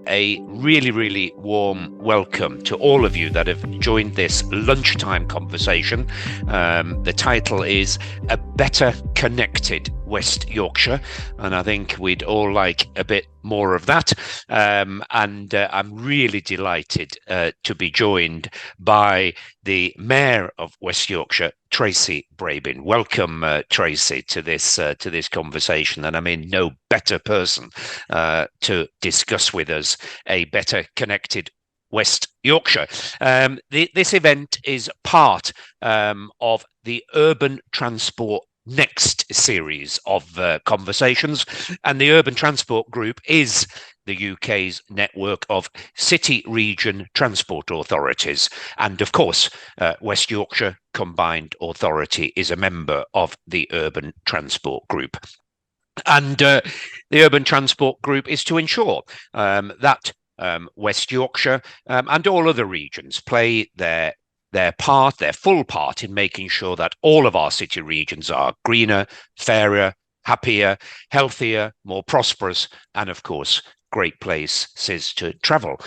a really, really warm welcome to all of you that have joined this lunchtime conversation. The title is A Better Connected West Yorkshire, and I think we'd all like a bit more of that. And I'm really delighted to be joined by the Mayor of West Yorkshire, Tracy Brabin. Welcome, Tracy, to this conversation. And I mean, no better person to discuss with us a better connected West Yorkshire. This event is part of the Urban Transport Next series of conversations, and the Urban Transport Group is the UK's network of city region transport authorities, and of course West Yorkshire Combined Authority is a member of the Urban Transport Group. And the Urban Transport Group is to ensure that West Yorkshire and all other regions play their full part in making sure that all of our city regions are greener, fairer, happier, healthier, more prosperous, and of course, great places to travel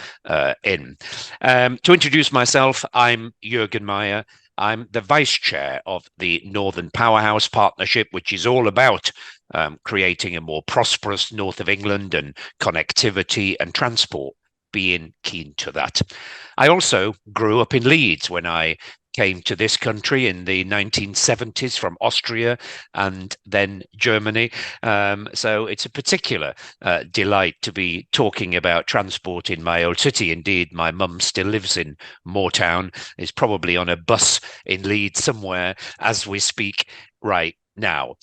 in. To introduce myself, I'm Juergen Maier. I'm the Vice Chair of the Northern Powerhouse Partnership, which is all about creating a more prosperous north of England and connectivity and transport, being keen to that. I also grew up in Leeds when I came to this country in the 1970s from Austria and then Germany. So it's a particular delight to be talking about transport in my old city. Indeed, my mum still lives in Moortown, is probably on a bus in Leeds somewhere as we speak right now.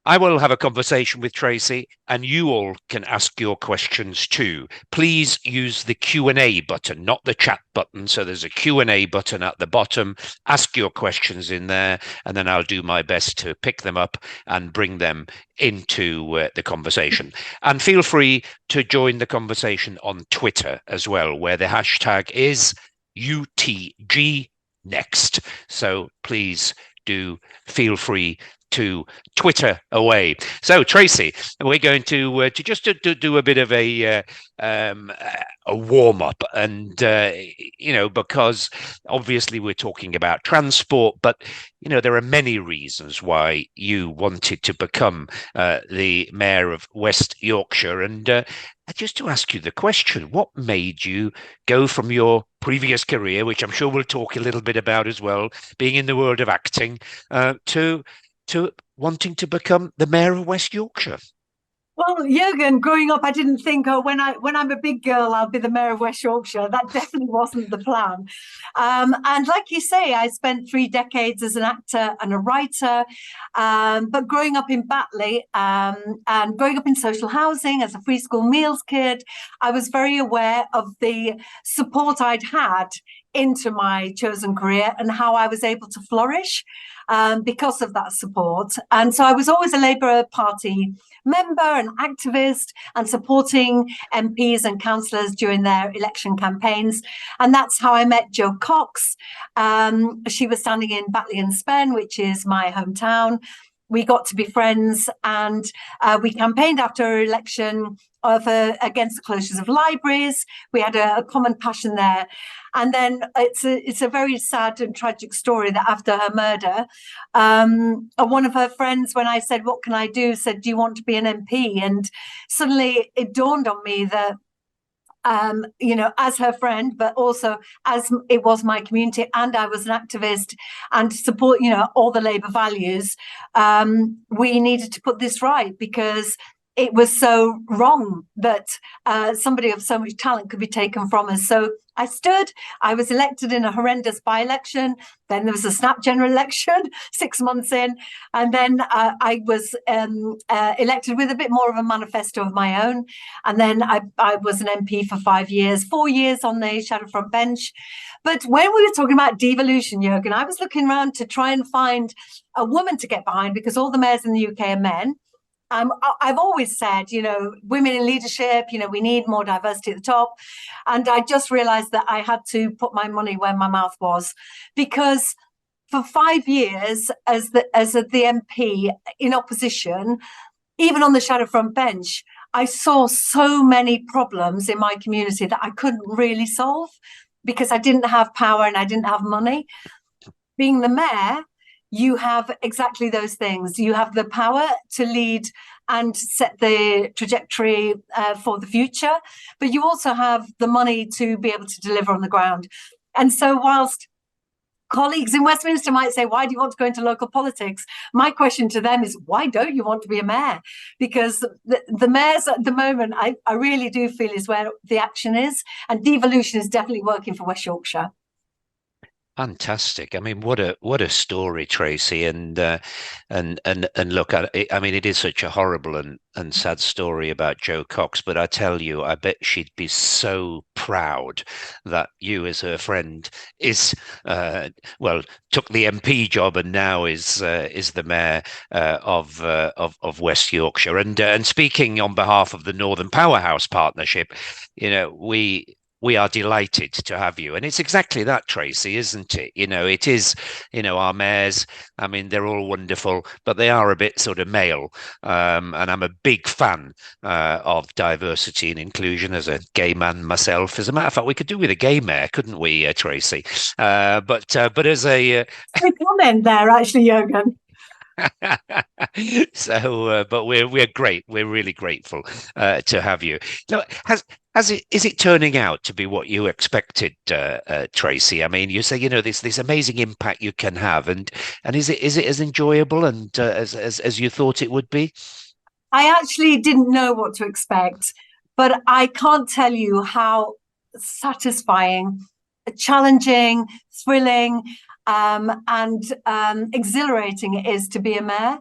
I will have a conversation with Tracy, and you all can ask your questions too. Please use the Q&A button, not the chat button. So there's a Q&A button at the bottom. Ask your questions in there, and then I'll do my best to pick them up and bring them into the conversation. And feel free to join the conversation on Twitter as well, where the hashtag is UTGNext. So please do feel free to Twitter away. So Tracy, we're going to just do a bit of a warm up, and because obviously we're talking about transport, but there are many reasons why you wanted to become the Mayor of West Yorkshire, and just to ask you the question, what made you go from your previous career, which I'm sure we'll talk a little bit about as well, being in the world of acting, to wanting to become the Mayor of West Yorkshire? Well, Juergen, growing up, I didn't think, when I'm a big girl, I'll be the Mayor of West Yorkshire. That definitely wasn't the plan. And like you say, I spent 3 decades as an actor and a writer. But growing up in Batley and growing up in social housing as a free school meals kid, I was very aware of the support I'd had into my chosen career and how I was able to flourish because of that support. And so I was always a Labour Party member and activist and supporting MPs and councillors during their election campaigns. And that's how I met Jo Cox. She was standing in Batley and Spen, which is my hometown. We got to be friends, and we campaigned after her election against the closures of libraries. We had a common passion there. And then it's a very sad and tragic story that after her murder, one of her friends, when I said, what can I do, said, do you want to be an MP? And suddenly it dawned on me that as her friend, but also as it was my community, and I was an activist and support, all the Labour values, we needed to put this right, because it was so wrong that somebody of so much talent could be taken from us. So I was elected in a horrendous by-election. Then there was a snap general election 6 months in. And then I was elected with a bit more of a manifesto of my own. And then I was an MP for 5 years, 4 years on the Shadow Front bench. But when we were talking about devolution, Juergen, I was looking around to try and find a woman to get behind, because all the mayors in the UK are men. I've always said, women in leadership, we need more diversity at the top. And I just realized that I had to put my money where my mouth was, because for 5 years as the MP in opposition, even on the shadow front bench, I saw so many problems in my community that I couldn't really solve because I didn't have power and I didn't have money. Being the mayor, you have exactly those things. You have the power to lead and set the trajectory for the future, but you also have the money to be able to deliver on the ground. And so whilst colleagues in Westminster might say, why do you want to go into local politics? My question to them is, why don't you want to be a mayor? Because the mayors at the moment, I really do feel is where the action is. And devolution is definitely working for West Yorkshire. Fantastic. I mean, what a story, Tracy. And look, I mean, it is such a horrible and sad story about Jo Cox. But I tell you, I bet she'd be so proud that you, as her friend, is well, took the MP job and now is the mayor of West Yorkshire. And speaking on behalf of the Northern Powerhouse Partnership, you know, we are delighted to have you. And it's exactly that, Tracy, isn't it? You know, it is, you know, our mayors, I mean, they're all wonderful, but they are a bit sort of male. And I'm a big fan of diversity and inclusion as a gay man myself. As a matter of fact, we could do with a gay mayor, couldn't we, Tracy? But as a... Good comment there, actually, Juergen. So, but we're great. We're really grateful to have you. Now, is it turning out to be what you expected, Tracy? I mean, you say, you know, this amazing impact you can have, and is it as enjoyable and as you thought it would be? I actually didn't know what to expect, but I can't tell you how satisfying, challenging, thrilling, and exhilarating it is to be a mayor,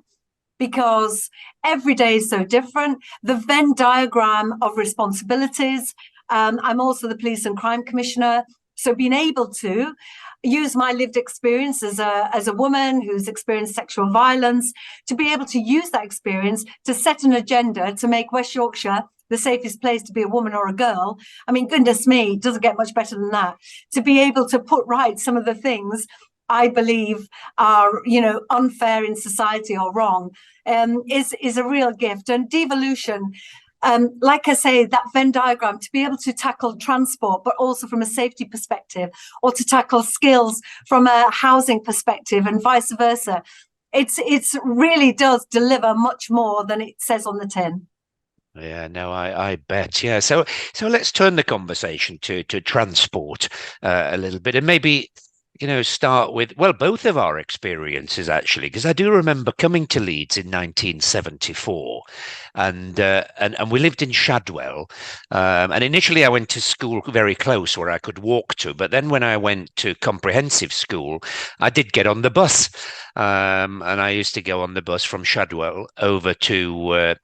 because every day is so different. The Venn diagram of responsibilities. I'm also the Police and Crime Commissioner, so being able to use my lived experience as a woman who's experienced sexual violence, to be able to use that experience to set an agenda to make West Yorkshire the safest place to be a woman or a girl. I mean, goodness me, it doesn't get much better than that. To be able to put right some of the things I believe are, you know, unfair in society or wrong, is a real gift. And devolution, like I say, that Venn diagram, to be able to tackle transport, but also from a safety perspective, or to tackle skills from a housing perspective and vice versa, it's really does deliver much more than it says on the tin. Yeah, no, I bet. Yeah. So let's turn the conversation to transport a little bit, and maybe, you know, start with, well, both of our experiences, actually, because I do remember coming to Leeds in 1974, and we lived in Shadwell, and initially I went to school very close where I could walk to, but then when I went to comprehensive school, I did get on the bus, and I used to go on the bus from Shadwell over to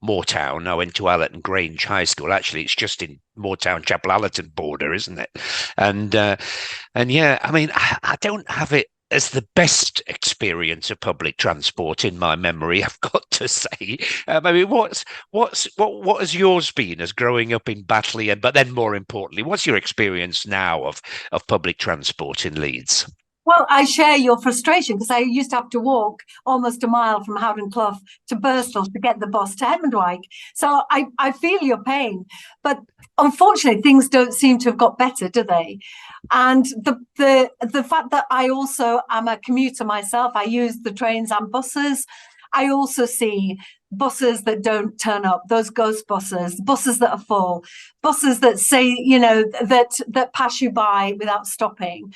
Moortown. I went to Allerton Grange High School. Actually, it's just in Moortown, Chapel Allerton border, isn't it? And yeah, I mean, I don't have it as the best experience of public transport in my memory, I've got to say. I mean, what has yours been as growing up in Batley, but then more importantly, what's your experience now of public transport in Leeds? Well, I share your frustration, because I used to have to walk almost a mile from Howden Clough to Birstall to get the bus to Hemendwike. So I feel your pain, but unfortunately, things don't seem to have got better, do they? And the fact that I also am a commuter myself, I use the trains and buses. I also see buses that don't turn up, those ghost buses that are full, buses that say, you know, that pass you by without stopping.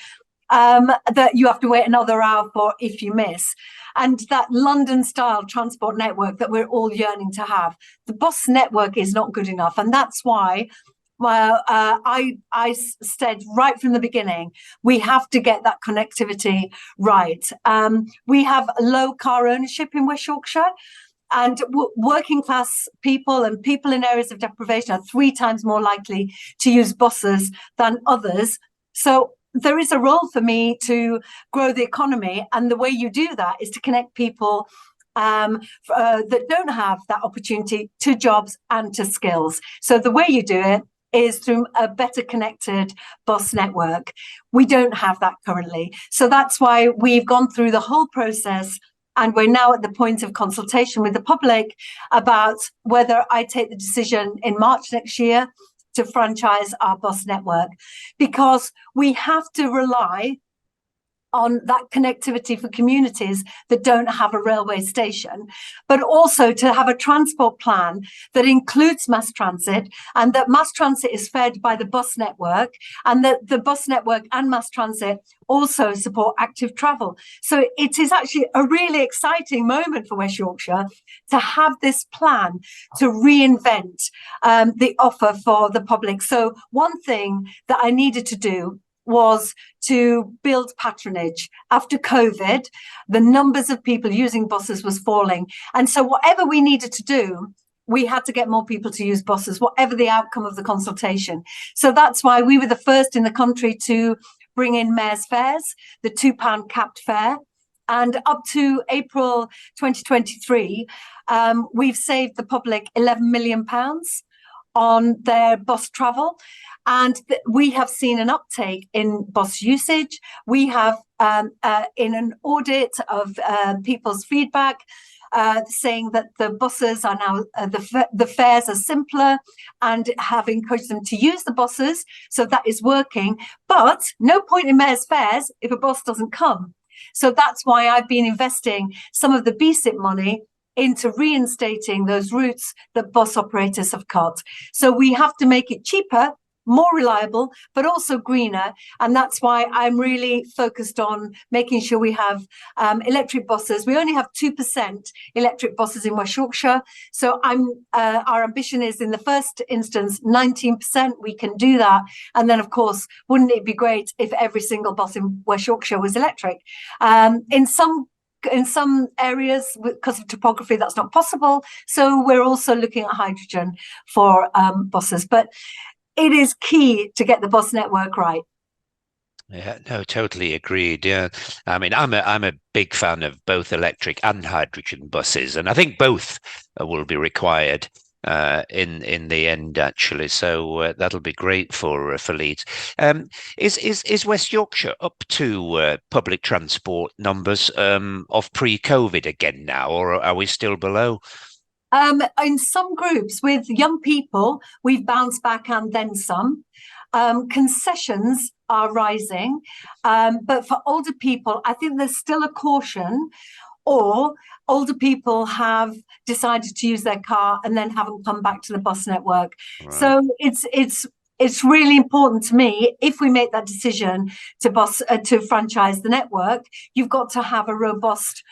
That you have to wait another hour for if you miss. And that London-style transport network that we're all yearning to have. The bus network is not good enough. And that's why I said right from the beginning, we have to get that connectivity right. We have low car ownership in West Yorkshire. And working class people and people in areas of deprivation are 3 times more likely to use buses than others. So there is a role for me to grow the economy, and the way you do that is to connect people that don't have that opportunity to jobs and to skills. So the way you do it is through a better connected bus network. We don't have that currently. So that's why we've gone through the whole process and we're now at the point of consultation with the public about whether I take the decision in March next year to franchise our bus network, because we have to rely on that connectivity for communities that don't have a railway station, but also to have a transport plan that includes mass transit, and that mass transit is fed by the bus network, and that the bus network and mass transit also support active travel. So it is actually a really exciting moment for West Yorkshire to have this plan to reinvent the offer for the public. So one thing that I needed to do was to build patronage. After COVID, the numbers of people using buses was falling. And so whatever we needed to do, we had to get more people to use buses, whatever the outcome of the consultation. So that's why we were the first in the country to bring in mayor's fares, the £2 capped fare. And up to April 2023, we've saved the public £11 million on their bus travel. And we have seen an uptake in bus usage. We have, in an audit of people's feedback, saying that the buses are now, the fares are simpler, and have encouraged them to use the buses. So that is working. But no point in mayor's fares if a bus doesn't come. So that's why I've been investing some of the BSIP money into reinstating those routes that bus operators have cut. So we have to make it cheaper, more reliable, but also greener. And that's why I'm really focused on making sure we have electric buses. We only have 2% electric buses in West Yorkshire. So our ambition is, in the first instance, 19%. We can do that. And then, of course, wouldn't it be great if every single bus in West Yorkshire was electric? In some areas, because of topography, that's not possible. So we're also looking at hydrogen for buses. But it is key to get the bus network right. Yeah, no, totally agreed. Yeah, I mean, I'm a big fan of both electric and hydrogen buses, and I think both will be required in the end, actually. So that'll be great for Leeds. Is West Yorkshire up to public transport numbers of pre-COVID again now, or are we still below? In some groups with young people, we've bounced back and then some. Concessions are rising, but for older people, I think there's still a caution, or older people have decided to use their car and then haven't come back to the bus network. Right. So it's really important to me, if we make that decision to franchise the network, you've got to have a robust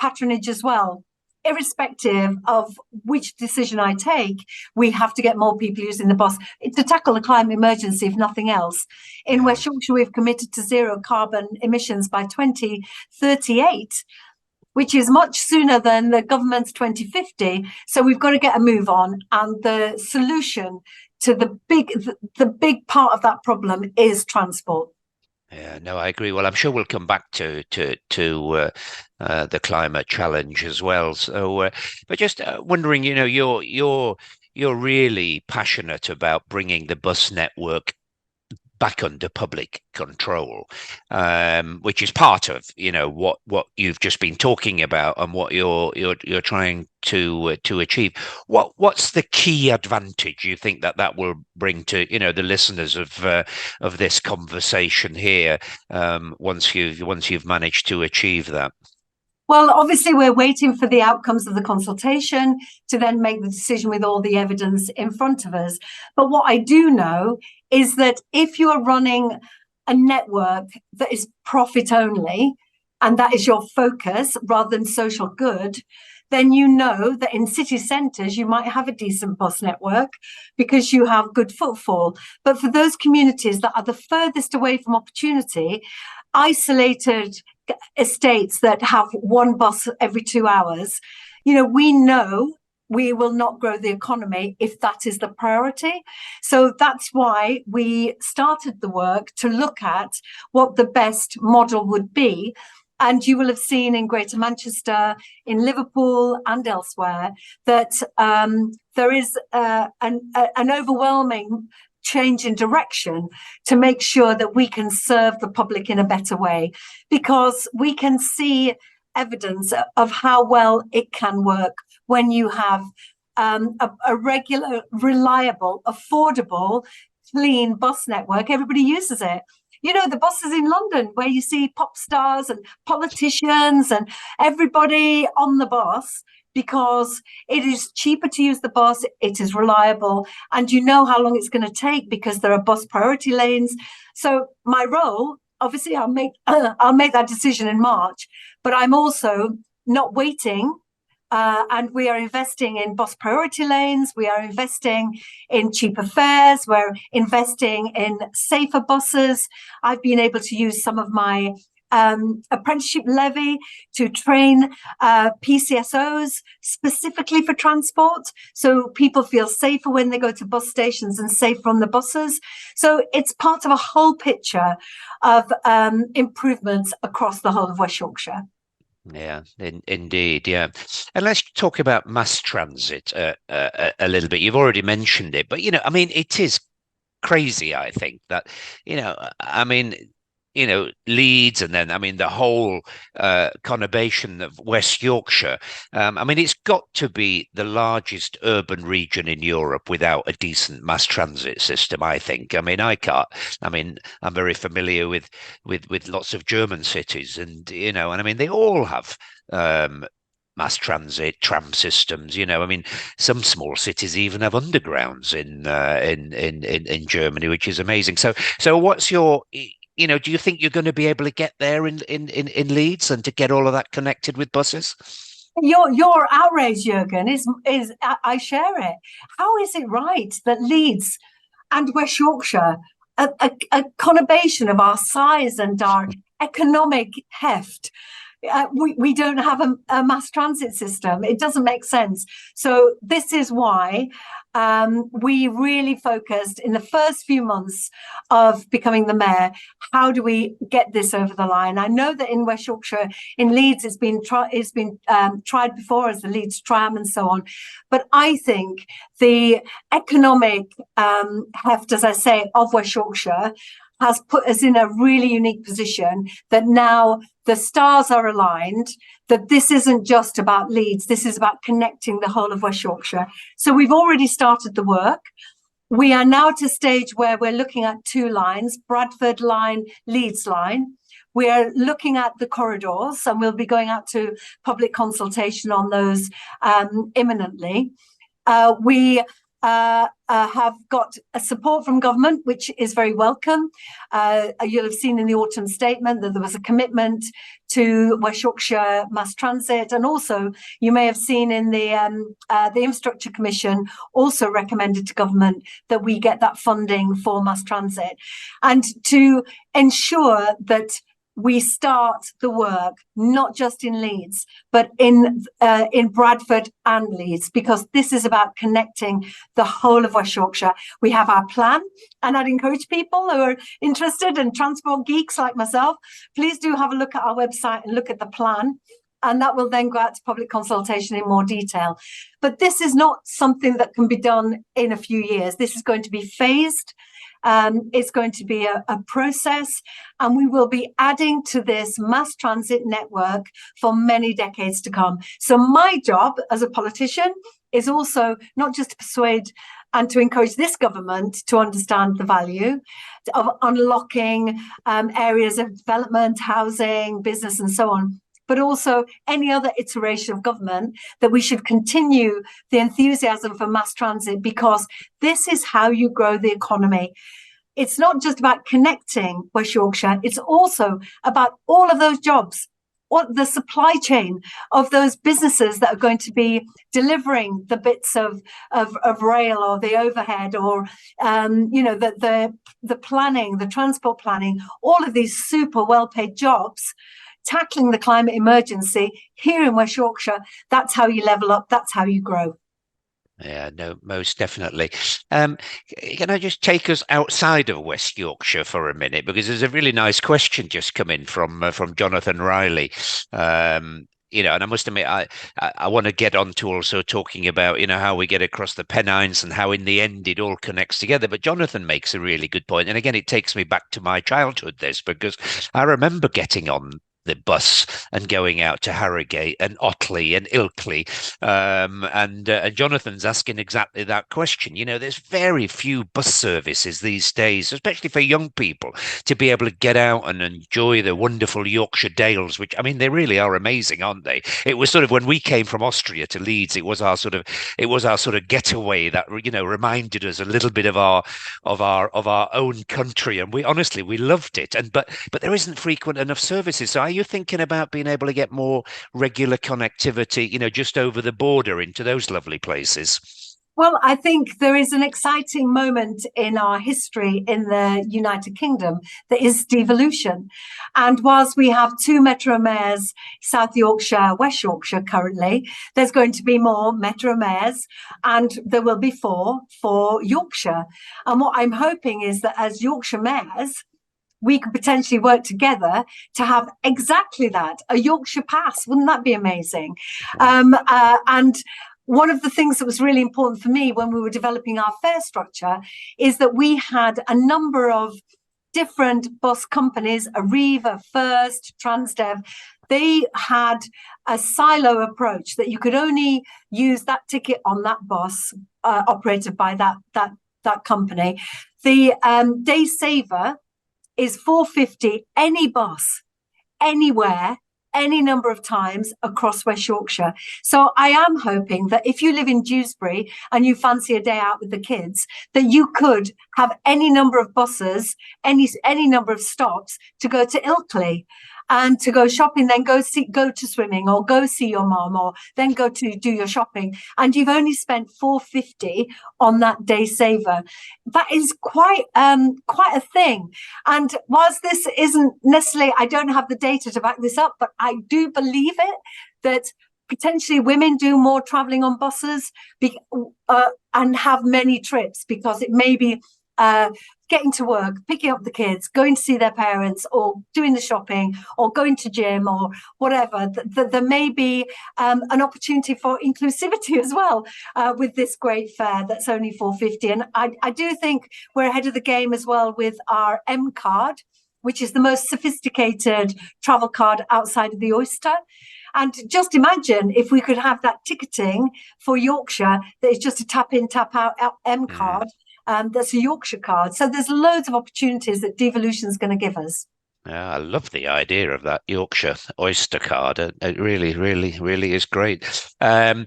patronage as well. Irrespective of which decision I take, we have to get more people using the bus to tackle the climate emergency, if nothing else. In West Yorkshire, we've committed to zero carbon emissions by 2038, which is much sooner than the government's 2050. So we've got to get a move on. And the solution to the big part of that problem is transport. Yeah, no, I agree. Well, I'm sure we'll come back to the climate challenge as well. So, but just wondering, you're really passionate about bringing the bus network back under public control, which is part of what you've just been talking about and what you're trying to achieve. What's the key advantage you think that will bring to the listeners of this conversation here once you've managed to achieve that? Well, obviously, we're waiting for the outcomes of the consultation to then make the decision with all the evidence in front of us. But what I do know is that if you are running a network that is profit only, and that is your focus rather than social good, then you know that in city centres, you might have a decent bus network because you have good footfall. But for those communities that are the furthest away from opportunity, isolated estates that have one bus every 2 hours, we know we will not grow the economy if that is the priority. So that's why we started the work to look at what the best model would be. And you will have seen in Greater Manchester, in Liverpool and elsewhere, that there is an overwhelming change in direction to make sure that we can serve the public in a better way, because we can see evidence of how well it can work when you have a regular, reliable, affordable, clean bus network. Everybody uses it. You know, the buses in London where you see pop stars and politicians and everybody on the bus, because it is cheaper to use the bus, it is reliable, and you know how long it's going to take because there are bus priority lanes. So my role, obviously, I'll make that decision in March, but I'm also not waiting. And we are investing in bus priority lanes. We are investing in cheaper fares. We're investing in safer buses. I've been able to use some of my apprenticeship levy to train PCSOs specifically for transport, so people feel safer when they go to bus stations and safer on the buses. So it's part of a whole picture of improvements across the whole of West Yorkshire. Yeah, indeed. Yeah. And let's talk about mass transit a little bit. You've already mentioned it, but, I mean, it is crazy, I think, that, Leeds, and then, the whole conurbation of West Yorkshire. It's got to be the largest urban region in Europe without a decent mass transit system, I think. I'm very familiar with lots of German cities, and, they all have mass transit, tram systems. Some small cities even have undergrounds in Germany, which is amazing. So what's your... do you think you're going to be able to get there in Leeds and to get all of that connected with buses? Your outrage, Juergen, is I share it. How is it right that Leeds and West Yorkshire, a conurbation of our size and our economic heft, we don't have a mass transit system? It doesn't make sense. So this is why we really focused in the first few months of becoming the mayor. How do we get this over the line? I know that in West Yorkshire, in Leeds, it's been tried before as the Leeds tram and so on. But I think the economic heft, as I say, of West Yorkshire has put us in a really unique position that now the stars are aligned, that this isn't just about Leeds, this is about connecting the whole of West Yorkshire. So we've already started the work. We are now at a stage where we're looking at 2 lines, Bradford line, Leeds line. We are looking at the corridors, and we'll be going out to public consultation on those imminently. We have got a support from government, which is very welcome. You'll have seen in the autumn statement that there was a commitment to West Yorkshire mass transit, and also you may have seen in the Infrastructure Commission also recommended to government that we get that funding for mass transit, and to ensure that we start the work not just in Leeds, but in Bradford and Leeds, because this is about connecting the whole of West Yorkshire. We have our plan, and I'd encourage people who are interested and transport geeks like myself, please do have a look at our website and look at the plan, and that will then go out to public consultation in more detail. But this is not something that can be done in a few years. This is going to be phased. It's going to be a process, and we will be adding to this mass transit network for many decades to come. So my job as a politician is also not just to persuade and to encourage this government to understand the value of unlocking areas of development, housing, business, and so on, but also any other iteration of government, that we should continue the enthusiasm for mass transit, because this is how you grow the economy. It's not just about connecting West Yorkshire, it's also about all of those jobs, what the supply chain of those businesses that are going to be delivering the bits of rail or the overhead, or the planning, the transport planning, all of these super well-paid jobs, tackling the climate emergency here in West Yorkshire. That's how you level up, that's how you grow. Yeah, no, most definitely. Can I just take us outside of West Yorkshire for a minute, because there's a really nice question just come in from Jonathan Riley. And I must admit, I want to get on to also talking about, how we get across the Pennines and how in the end it all connects together. But Jonathan makes a really good point. And again, it takes me back to my childhood, because I remember getting on the bus and going out to Harrogate and Otley and Ilkley. And Jonathan's asking exactly that question. There's very few bus services these days, especially for young people, to be able to get out and enjoy the wonderful Yorkshire Dales, which, I mean, they really are amazing, aren't they? It was sort of, when we came from Austria to Leeds, it was our sort of getaway that, reminded us a little bit of our own country, and we loved it. But there isn't frequent enough services. So are you thinking about being able to get more regular connectivity, just over the border into those lovely places? Well, I think there is an exciting moment in our history in the United Kingdom that is devolution. And whilst we have 2 Metro Mayors, South Yorkshire, West Yorkshire currently, there's going to be more Metro Mayors, and there will be 4 for Yorkshire. And what I'm hoping is that as Yorkshire Mayors, we could potentially work together to have exactly that, a Yorkshire Pass. Wouldn't that be amazing? And one of the things that was really important for me when we were developing our fare structure is that we had a number of different bus companies, Arriva, First, Transdev. They had a silo approach that you could only use that ticket on that bus operated by that company. The day saver is £4.50 any bus, anywhere, any number of times across West Yorkshire. So I am hoping that if you live in Dewsbury and you fancy a day out with the kids, that you could have any number of buses, any number of stops to go to Ilkley and to go shopping, then go to swimming, or go see your mom, or then go to do your shopping. And you've only spent £4.50 on that day saver. That is quite a thing. And whilst this isn't necessarily, I don't have the data to back this up, but I do believe it, that potentially women do more traveling on buses and have many trips, because it may be getting to work, picking up the kids, going to see their parents, or doing the shopping, or going to gym, or whatever. There may be an opportunity for inclusivity as well with this great fare that's only £4.50. And I do think we're ahead of the game as well with our M card, which is the most sophisticated travel card outside of the Oyster. And just imagine if we could have that ticketing for Yorkshire that is just a tap in, tap out M card. That's a Yorkshire card. So there's loads of opportunities that devolution is going to give us. Yeah, I love the idea of that Yorkshire Oyster card. It really, really, really is great. And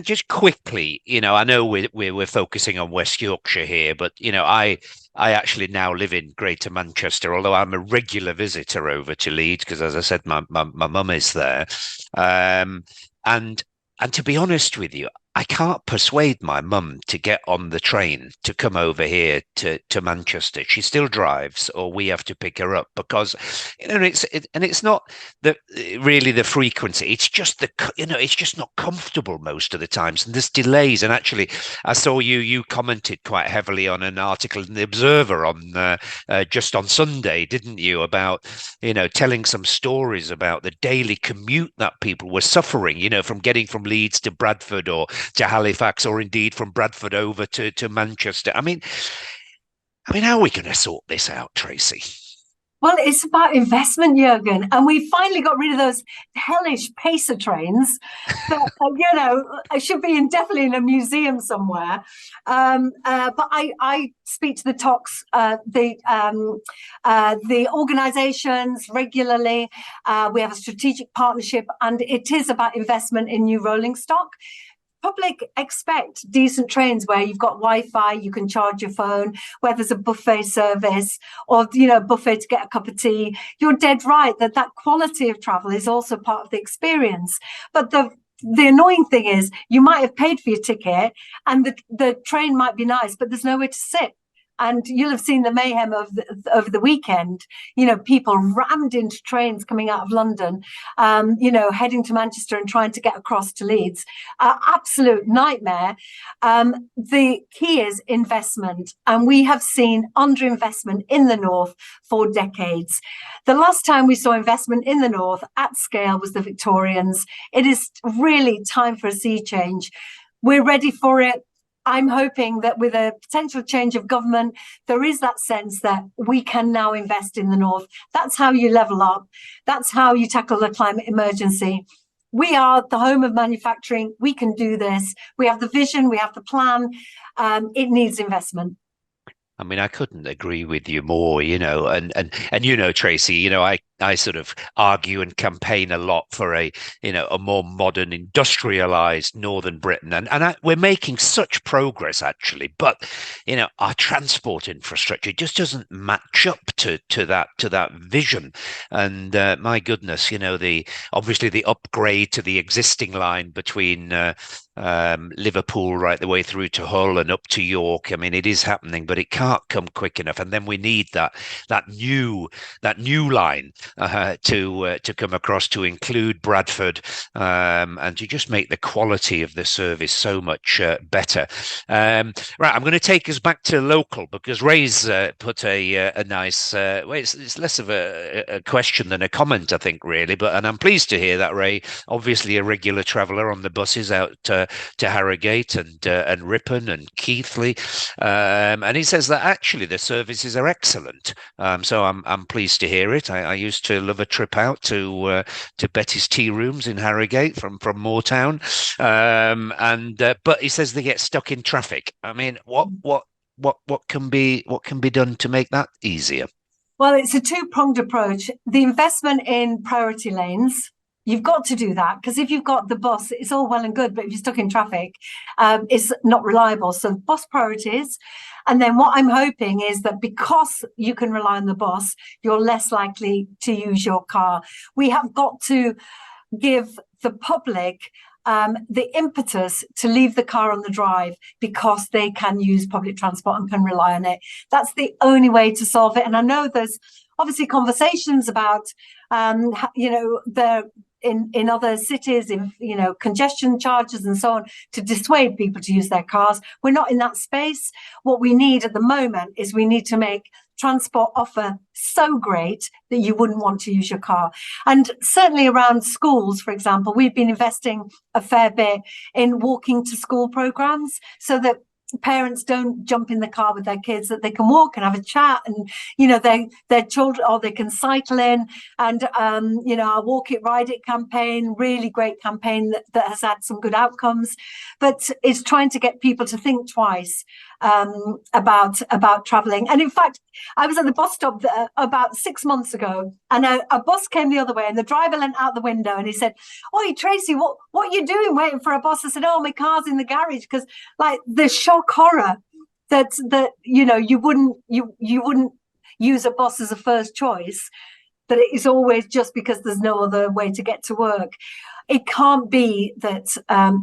just quickly, I know we're focusing on West Yorkshire here, but I actually now live in Greater Manchester, although I'm a regular visitor over to Leeds because, as I said, my mum is there. And to be honest with you, I can't persuade my mum to get on the train to come over here to Manchester. She still drives, or we have to pick her up, because it's not really the frequency. It's just it's just not comfortable most of the times, and there's delays. And actually, I saw you commented quite heavily on an article in the Observer on just on Sunday, didn't you, about telling some stories about the daily commute that people were suffering, from getting from Leeds to Bradford, or to Halifax, or indeed from Bradford over to Manchester. I mean, how are we going to sort this out, Tracy? Well, it's about investment, Juergen, and we finally got rid of those hellish pacer trains that, should be definitely in a museum somewhere. But I speak to the TOCs, the organisations regularly. We have a strategic partnership, and it is about investment in new rolling stock. Public expect decent trains where you've got Wi-Fi, you can charge your phone, where there's a buffet service, or buffet to get a cup of tea. You're dead right that quality of travel is also part of the experience. But the annoying thing is, you might have paid for your ticket and the train might be nice, but there's nowhere to sit. And you'll have seen the mayhem of the weekend, people rammed into trains coming out of London, heading to Manchester and trying to get across to Leeds. Absolute nightmare. The key is investment. And we have seen underinvestment in the North for decades. The last time we saw investment in the North at scale was the Victorians. It is really time for a sea change. We're ready for it. I'm hoping that with a potential change of government, there is that sense that we can now invest in the North. That's how you level up. That's how you tackle the climate emergency. We are the home of manufacturing. We can do this. We have the vision. We have the plan. It needs investment. I mean, I couldn't agree with you more, and Tracy, I sort of argue and campaign a lot for a more modern, industrialized Northern Britain, and we're making such progress actually, but our transport infrastructure just doesn't match up to that vision, and my goodness, obviously the upgrade to the existing line between Liverpool right the way through to Hull and up to York. I mean, it is happening, but it can't come quick enough. And then we need that new line to come across to include Bradford, and to just make the quality of the service so much better. Right, I'm going to take us back to local because Ray's put a nice. Well, it's less of a question than a comment, I think, really. And I'm pleased to hear that, Ray. Obviously, a regular traveller on the buses out to Harrogate and Ripon and Keighley, and he says that actually the services are excellent. So I'm pleased to hear it. I used to love a trip out to Betty's Tea Rooms in Harrogate from Moortown, but he says they get stuck in traffic. I mean, what can be done to make that easier? Well, it's a two-pronged approach. The investment in priority lanes. You've got to do that because if you've got the bus, it's all well and good, but if you're stuck in traffic, it's not reliable. So bus priorities. And then what I'm hoping is that because you can rely on the bus, you're less likely to use your car. We have got to give the public the impetus to leave the car on the drive because they can use public transport and can rely on it. That's the only way to solve it. And I know there's obviously conversations about, in other cities, congestion charges and so on to dissuade people to use their cars. We're not in that space. What we need at the moment is we need to make transport offer so great that you wouldn't want to use your car. And certainly around schools, for example, we've been investing a fair bit in walking to school programs so that parents don't jump in the car with their kids, that they can walk and have a chat and their children, or they can cycle in. And our Walk It Ride It campaign, really great campaign that has had some good outcomes, but is trying to get people to think twice about traveling. And in fact, I was at the bus stop about 6 months ago, and a bus came the other way, and the driver leant out the window and he said, "Oi, Tracy, what are you doing waiting for a bus?" I said, "Oh, my car's in the garage," because like the shock horror that you wouldn't use a bus as a first choice, that it is always just because there's no other way to get to work. It can't be that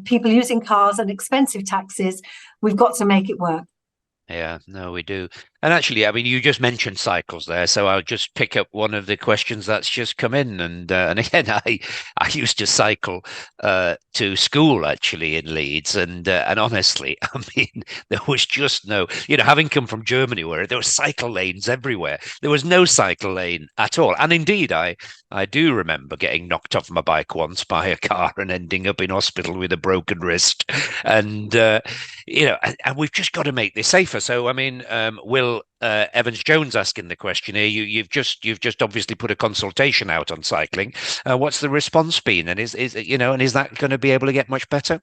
people using cars and expensive taxis. We've got to make it work. Yeah, no, we do. And actually, I mean, you just mentioned cycles there, so I'll just pick up one of the questions that's just come in. And again, I used to cycle to school actually in Leeds, and honestly, I mean, there was just no, having come from Germany where there were cycle lanes everywhere, there was no cycle lane at all. And indeed, I do remember getting knocked off my bike once by a car and ending up in hospital with a broken wrist. And and we've just got to make this safer. So I mean, Will Evans-Jones asking the question here. You've just obviously put a consultation out on cycling. What's the response been, and is that going to be able to get much better?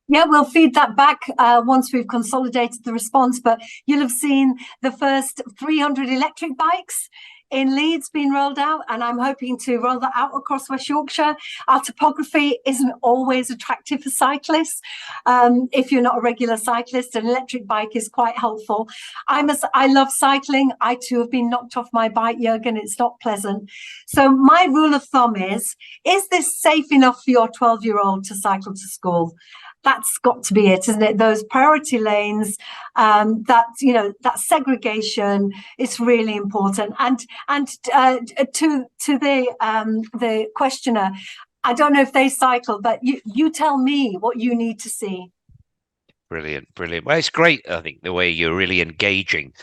Yeah, we'll feed that back once we've consolidated the response. But you'll have seen the first 300 electric bikes in Leeds being rolled out, and I'm hoping to roll that out across West Yorkshire. Our topography isn't always attractive for cyclists. If you're not a regular cyclist, an electric bike is quite helpful. I love cycling. I too have been knocked off my bike, Juergen. It's not pleasant. So my rule of thumb is this safe enough for your 12-year-old to cycle to school? That's got to be it, isn't it? Those priority lanes, that segregation is really important. And to the questioner, I don't know if they cycle, but you tell me what you need to see. Brilliant. Well, it's great. I think the way you're really engaging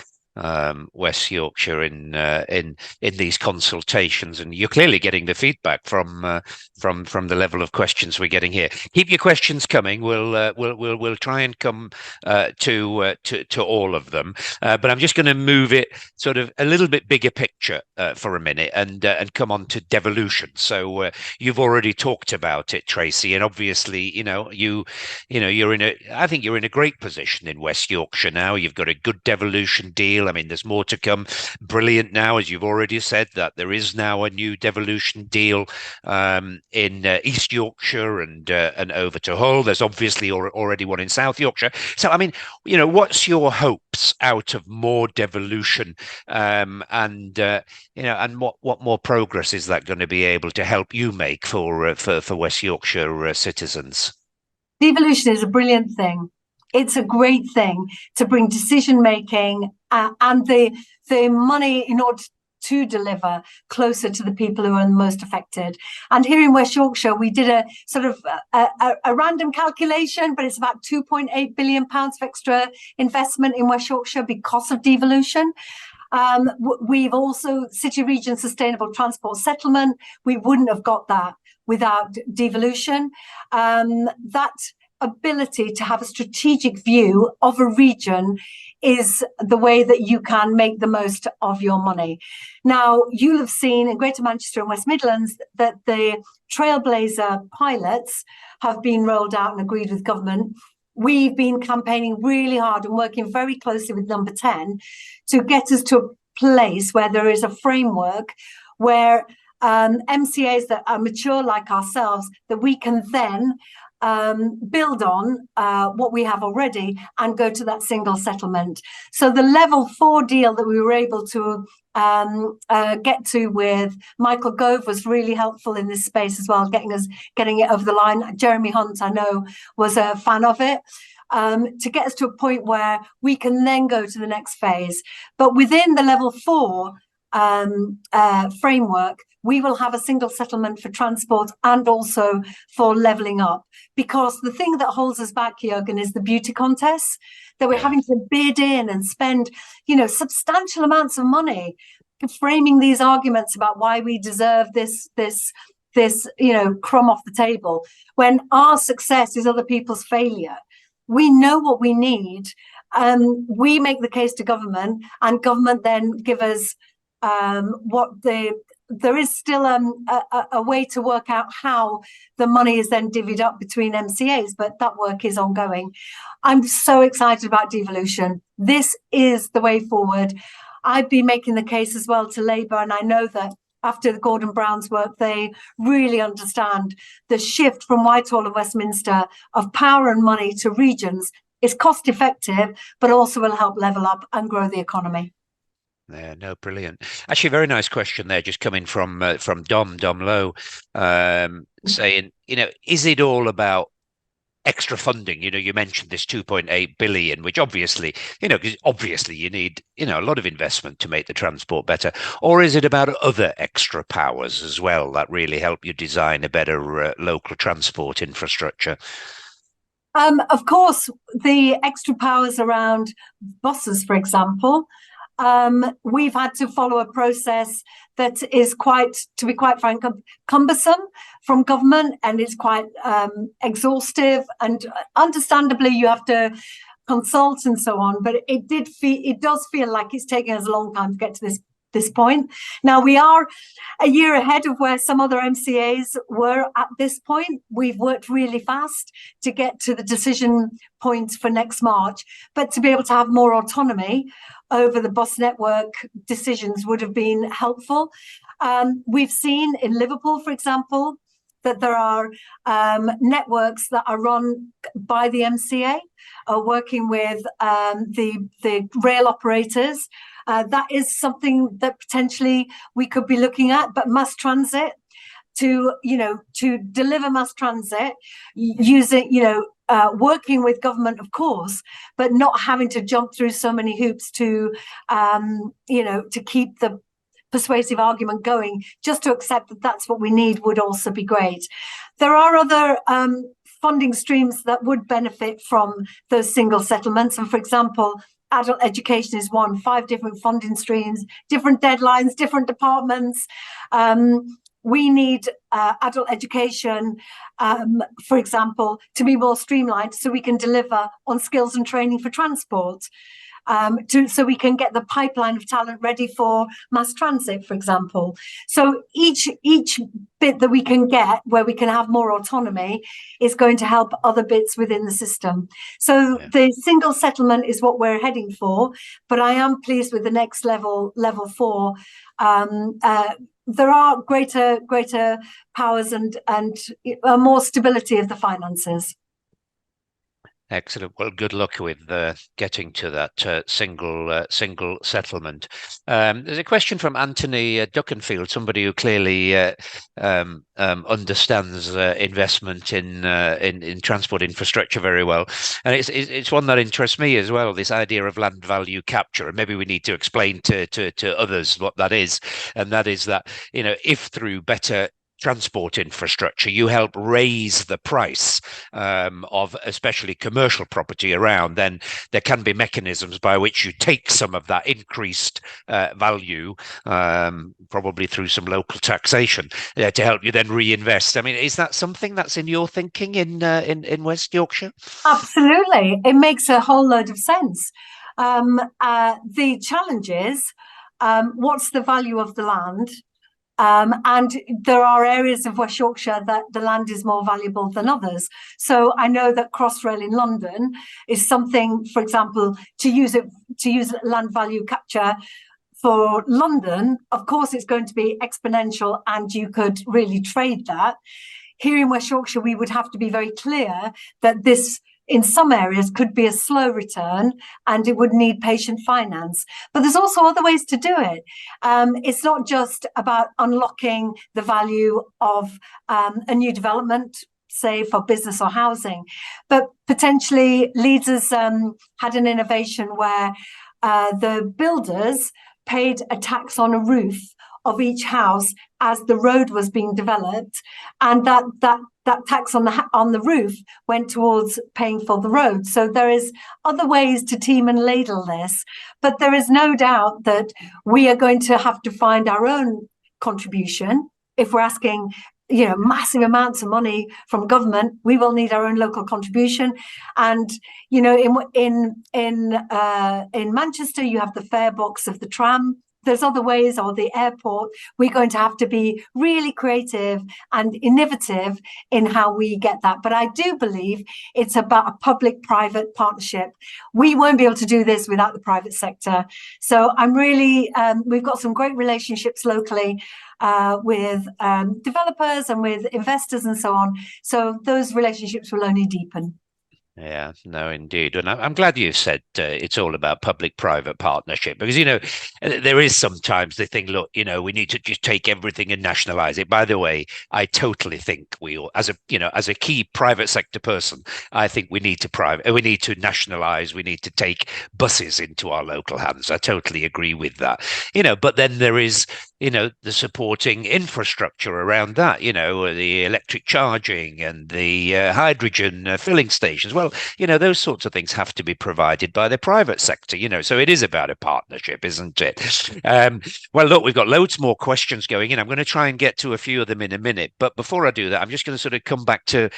West Yorkshire in these consultations, and you're clearly getting the feedback from the level of questions we're getting here. Keep your questions coming. We'll try and come to all of them, but I'm just going to move it sort of a little bit bigger picture for a minute and come on to devolution. So you've already talked about it, Tracy, and obviously I think you're in a great position in West Yorkshire now. You've got a good devolution deal. I mean, there's more to come. Brilliant now, as you've already said, that there is now a new devolution deal in East Yorkshire and over to Hull. There's obviously already one in South Yorkshire. So, I mean, what's your hopes out of more devolution, and what more progress is that going to be able to help you make for West Yorkshire citizens? Devolution is a brilliant thing. It's a great thing to bring decision making and the money in order to deliver closer to the people who are the most affected. And here in West Yorkshire, we did a sort of a random calculation, but it's about £2.8 billion of extra investment in West Yorkshire because of devolution. We've also City Region Sustainable Transport Settlement. We wouldn't have got that without devolution. That ability to have a strategic view of a region is the way that you can make the most of your money. Now, you'll have seen in Greater Manchester and West Midlands that the Trailblazer pilots have been rolled out and agreed with government. We've been campaigning really hard and working very closely with Number 10 to get us to a place where there is a framework where MCAs that are mature like ourselves, that we can then build on what we have already and go to that single settlement. So the level 4 deal that we were able to get to with Michael Gove was really helpful in this space as well, getting it over the line. Jeremy Hunt, I know, was a fan of it. To get us to a point where we can then go to the next phase. But within the level 4 framework, we will have a single settlement for transport and also for levelling up. Because the thing that holds us back, Juergen, is the beauty contests that we're having to bid in and spend, substantial amounts of money framing these arguments about why we deserve this crumb off the table, when our success is other people's failure. We know what we need. We make the case to government, and government then give us there is still a way to work out how the money is then divvied up between MCAs, but that work is ongoing. I'm so excited about devolution. This is the way forward. I've been making the case as well to Labour, and I know that after the Gordon Brown's work, they really understand the shift from Whitehall and Westminster of power and money to regions is cost effective, but also will help level up and grow the economy. Yeah, no, brilliant. Actually, a very nice question there, just coming from Dom Lowe, saying, is it all about extra funding? You mentioned this 2.8 billion, which obviously, obviously you need, a lot of investment to make the transport better, or is it about other extra powers as well that really help you design a better local transport infrastructure? Of course, the extra powers around buses, for example. We've had to follow a process that is to be quite frank, cumbersome from government, and it's quite exhaustive, and understandably you have to consult and so on, but it does feel like it's taking us a long time to get to this point. Now, we are a year ahead of where some other MCAs were at this point. We've worked really fast to get to the decision point for next March, but to be able to have more autonomy over the bus network decisions would have been helpful. We've seen in Liverpool, for example, that there are networks that are run by the MCA, working with the rail operators. That is something that potentially we could be looking at, but mass transit, to deliver mass transit using, working with government, of course, but not having to jump through so many hoops to keep the persuasive argument going. Just to accept that that's what we need would also be great. There are other funding streams that would benefit from those single settlements. And for example, adult education is one, 5 different funding streams, different deadlines, different departments. We need adult education, for example, to be more streamlined so we can deliver on skills and training for transport. So we can get the pipeline of talent ready for mass transit, for example. So each bit that we can get where we can have more autonomy is going to help other bits within the system. So the single settlement is what we're heading for, but I am pleased with the next level 4. There are greater powers and more stability of the finances. Excellent. Well, good luck with getting to that single settlement. There's a question from Anthony Duckenfield, somebody who clearly understands investment in transport infrastructure very well, and it's one that interests me as well. This idea of land value capture, and maybe we need to explain to others what that is, and that is that if through better transport infrastructure you help raise the price of especially commercial property around, then there can be mechanisms by which you take some of that increased value, probably through some local taxation, to help you then reinvest. I mean, is that something that's in your thinking in West Yorkshire? Absolutely, it makes a whole load of sense. The challenge is, what's the value of the land? And there are areas of West Yorkshire that the land is more valuable than others. So I know that Crossrail in London is something, for example, to use land value capture for London. Of course, it's going to be exponential, and you could really trade that. Here in West Yorkshire, we would have to be very clear that this, in some areas, could be a slow return and it would need patient finance. But there's also other ways to do it. It's not just about unlocking the value of a new development, say for business or housing, but potentially Leeds has had an innovation where the builders paid a tax on a roof of each house as the road was being developed, and that tax on the roof went towards paying for the road. So there is other ways to team and ladle this, but there is no doubt that we are going to have to find our own contribution. If we're asking massive amounts of money from government, we will need our own local contribution. And in Manchester, you have the fare box of the tram. There's other ways, or the airport. We're going to have to be really creative and innovative in how we get that. But I do believe it's about a public-private partnership. We won't be able to do this without the private sector. So I'm really, we've got some great relationships locally with developers and with investors and so on. So those relationships will only deepen. Yeah, no, indeed. And I'm glad you said it's all about public-private partnership, because, there is sometimes the thing, look, we need to just take everything and nationalize it. By the way, I totally think we all, as a key private sector person, I think we need to nationalize, we need to take buses into our local hands. I totally agree with that. But then there is, the supporting infrastructure around that, the electric charging and the hydrogen filling stations. Well, those sorts of things have to be provided by the private sector, so it is about a partnership, isn't it? Well, look, we've got loads more questions going in. I'm going to try and get to a few of them in a minute. But before I do that, I'm just going to sort of come back to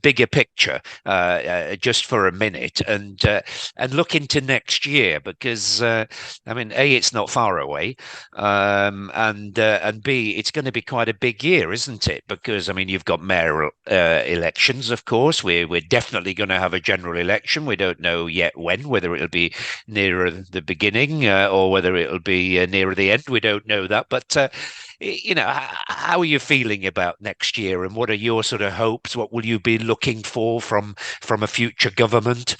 bigger picture just for a minute and look into next year, because, A, it's not far away. And B, it's going to be quite a big year, isn't it? Because, you've got mayoral elections, of course. We're definitely going to have a general election. We don't know yet when, whether it'll be nearer the beginning or whether it'll be nearer the end. We don't know that. But, how are you feeling about next year, and what are your sort of hopes? What will you be looking for from a future government?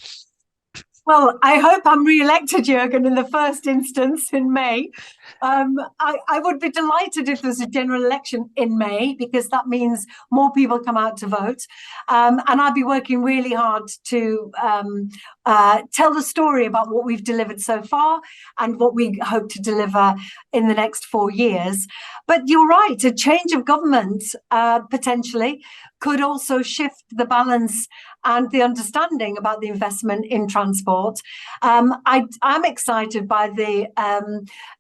Well, I hope I'm re-elected, Juergen, in the first instance in May. I would be delighted if there's a general election in May, because that means more people come out to vote. And I'll be working really hard to tell the story about what we've delivered so far and what we hope to deliver in the next 4 years. But you're right, a change of government potentially could also shift the balance and the understanding about the investment in transport. I'm excited by the